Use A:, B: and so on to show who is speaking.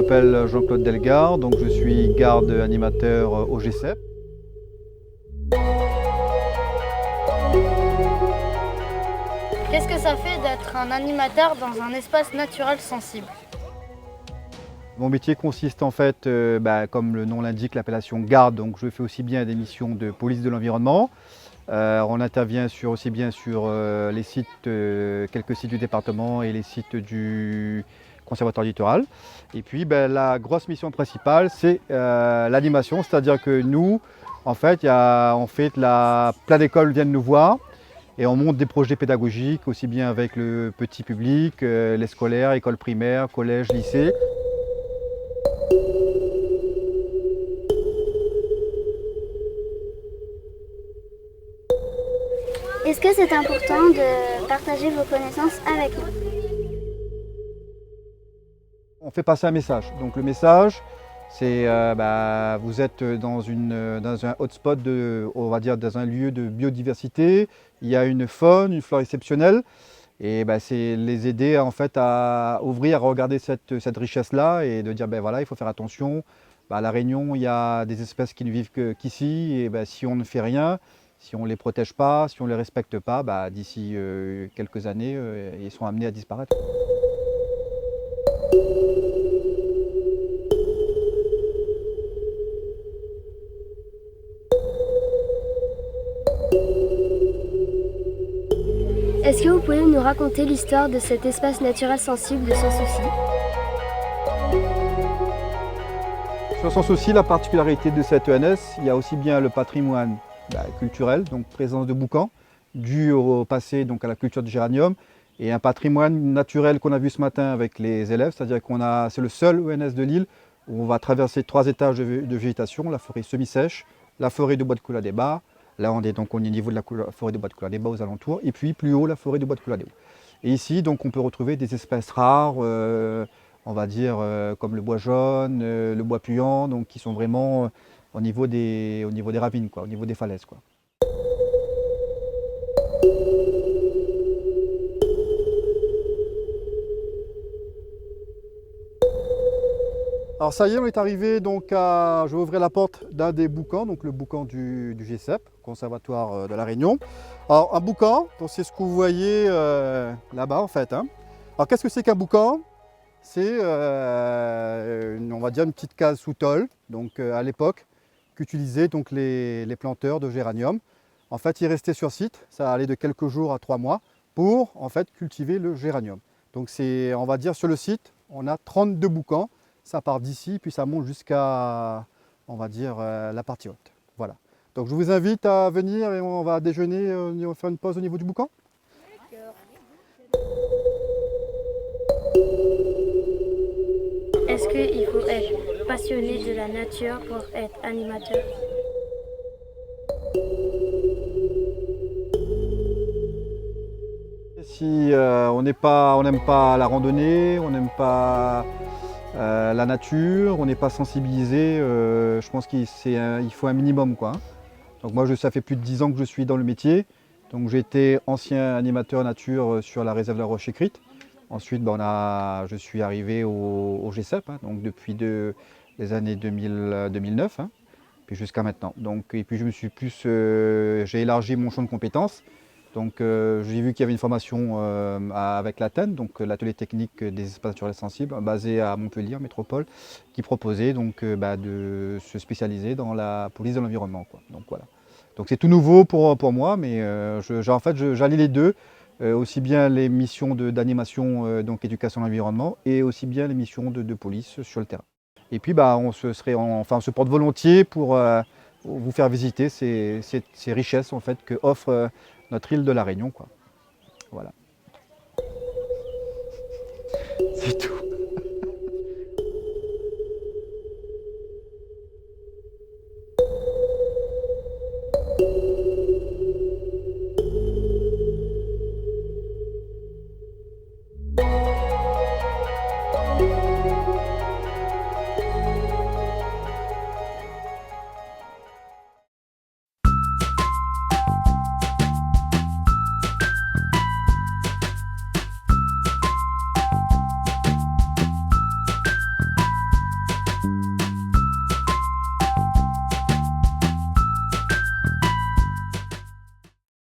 A: m'appelle Jean-Claude Delgard, donc je suis garde animateur au GCEP.
B: Qu'est-ce que ça fait d'être un animateur dans un espace naturel sensible?
A: Mon métier consiste en fait, comme le nom l'indique, l'appellation garde, donc je fais aussi bien des missions de police de l'environnement. On intervient aussi bien sur les sites, quelques sites du département et les sites du conservatoire littoral. Et puis la grosse mission principale, c'est l'animation, c'est-à-dire que nous, en fait, plein d'écoles viennent nous voir et on monte des projets pédagogiques aussi bien avec le petit public, les scolaires, écoles primaires, collèges, lycées.
C: Est-ce que c'est important de partager vos connaissances avec nous?
A: On fait passer un message. Donc le message, c'est vous êtes dans un hotspot, on va dire dans un lieu de biodiversité. Il y a une faune, une flore exceptionnelle. Et c'est les aider en fait à ouvrir, à regarder cette richesse-là et de dire voilà, il faut faire attention. À La Réunion, il y a des espèces qui ne vivent qu'ici. Et si on ne fait rien, si on ne les protège pas, si on ne les respecte pas, d'ici quelques années, ils sont amenés à disparaître.
C: Est-ce que vous pouvez nous raconter l'histoire de cet espace naturel sensible de Sans Souci?
A: Sur Sans Souci, la particularité de cette ENS, il y a aussi bien le patrimoine culturel, donc présence de boucans, dû au passé, donc à la culture du géranium, et un patrimoine naturel qu'on a vu ce matin avec les élèves, c'est-à-dire c'est le seul ENS de l'île où on va traverser 3 étages de végétation, la forêt semi-sèche, la forêt de bois de Coula-des-Bas. Là, on est au niveau de la forêt de bois de Coula-des-Bas aux alentours, et puis plus haut, la forêt de bois de Coula-des-Hauts. Et ici, donc, on peut retrouver des espèces rares, on va dire comme le bois jaune, le bois puant, donc qui sont vraiment au niveau des ravines, au niveau des falaises, quoi. Alors ça y est, on est arrivé donc je vais ouvrir la porte d'un des boucans, donc le boucan du GCEP, Conservatoire de La Réunion. Alors un boucan, c'est ce que vous voyez là-bas en fait, hein. Alors qu'est-ce que c'est qu'un boucan? C'est, on va dire, une petite case sous tôle, donc à l'époque, qu'utilisaient donc les planteurs de géranium. En fait, ils restaient sur site, ça allait de quelques jours à 3 mois, pour en fait cultiver le géranium. Donc c'est, on va dire, sur le site, on a 32 boucans. Ça part d'ici, puis ça monte jusqu'à, on va dire, la partie haute. Voilà. Donc je vous invite à venir et on va déjeuner, on va faire une pause au niveau du boucan.
C: Est-ce qu'il faut être passionné de la nature pour être animateur?
A: Si on n'aime pas la randonnée, on n'aime pas la nature, on n'est pas sensibilisé, je pense qu'il faut un minimum, quoi, hein. Donc moi, ça fait plus de 10 ans que je suis dans le métier. Donc j'ai été ancien animateur nature sur la réserve de la Roche-Écrite. Ensuite, je suis arrivé au GCEP, hein, donc depuis les années 2009, hein, puis jusqu'à maintenant. Donc, et puis j'ai élargi mon champ de compétences. Donc j'ai vu qu'il y avait une formation avec l'ATEN, donc l'atelier technique des espaces naturels sensibles, basé à Montpellier, en métropole, qui proposait donc de se spécialiser dans la police de l'environnement, quoi. Donc voilà. Donc c'est tout nouveau pour moi, mais en fait j'allie les deux, aussi bien les missions d'animation, donc éducation à l'environnement, et aussi bien les missions de police sur le terrain. Et puis on se porte volontiers pour vous faire visiter ces richesses en fait que offre notre île de La Réunion, quoi. Voilà. C'est tout.